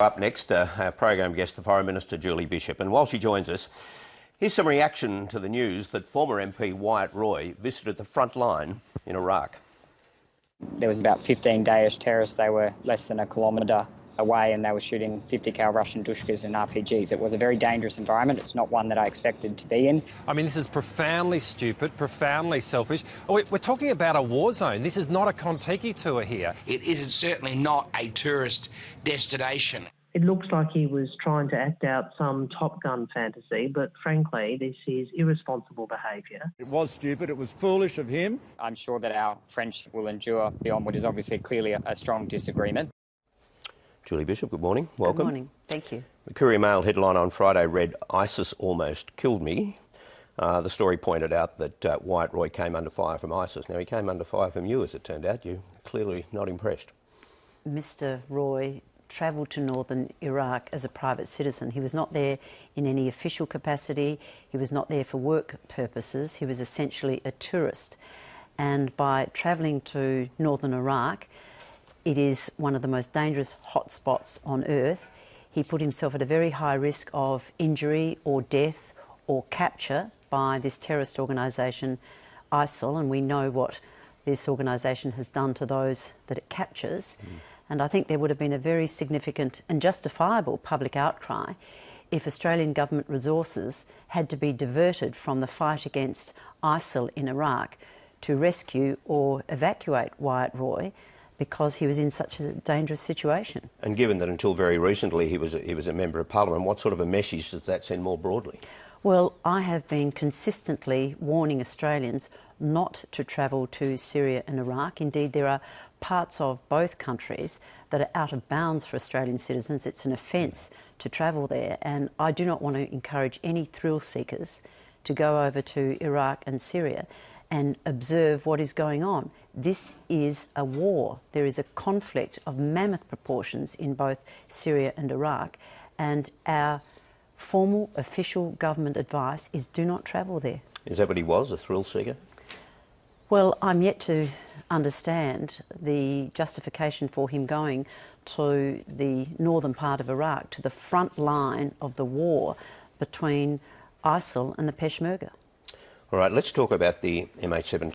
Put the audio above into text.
Up next, our program guest, the Foreign Minister Julie Bishop. And while she joins us, here's some reaction to the news that former MP Wyatt Roy visited the front line in Iraq. There was about 15 Daesh terrorists. They were less than a kilometre away and they were shooting 50 cal Russian Dushkas and RPGs. It was a very dangerous environment. It's not one that I expected to be in. I mean, this is profoundly stupid, profoundly selfish. We're talking about a war zone. This is not a Kontiki tour here. It is certainly not a tourist destination. It looks like he was trying to act out some Top Gun fantasy, but frankly, this is irresponsible behaviour. It was stupid, it was foolish of him. I'm sure that our friendship will endure beyond what is obviously clearly a strong disagreement. Julie Bishop, good morning. Welcome. Good morning. Thank you. The Courier Mail headline on Friday read, "ISIS almost killed me." The story pointed out that Wyatt Roy came under fire from ISIS. Now, he came under fire from you, as it turned out. You're clearly not impressed. Mr. Roy travelled to northern Iraq as a private citizen. He was not there in any official capacity. He was not there for work purposes. He was essentially a tourist. And by travelling to northern Iraq, it is one of the most dangerous hotspots on earth. He put himself at a very high risk of injury or death or capture by this terrorist organisation, ISIL, and we know what this organisation has done to those that it captures. And I think there would have been a very significant and justifiable public outcry if Australian government resources had to be diverted from the fight against ISIL in Iraq to rescue or evacuate Wyatt Roy because he was in such a dangerous situation. And given that until very recently he was a Member of Parliament, what sort of a message does that send more broadly? Well, I have been consistently warning Australians not to travel to Syria and Iraq. Indeed, there are parts of both countries that are out of bounds for Australian citizens. It's an offence to travel there, and I do not want to encourage any thrill seekers to go over to Iraq and Syria and observe what is going on. This is a war. There is a conflict of mammoth proportions in both Syria and Iraq, and our formal official government advice is do not travel there. Is that what he was, a thrill seeker? Well, I'm yet to understand the justification for him going to the northern part of Iraq, to the front line of the war between ISIL and the Peshmerga. All right, let's talk about the MH17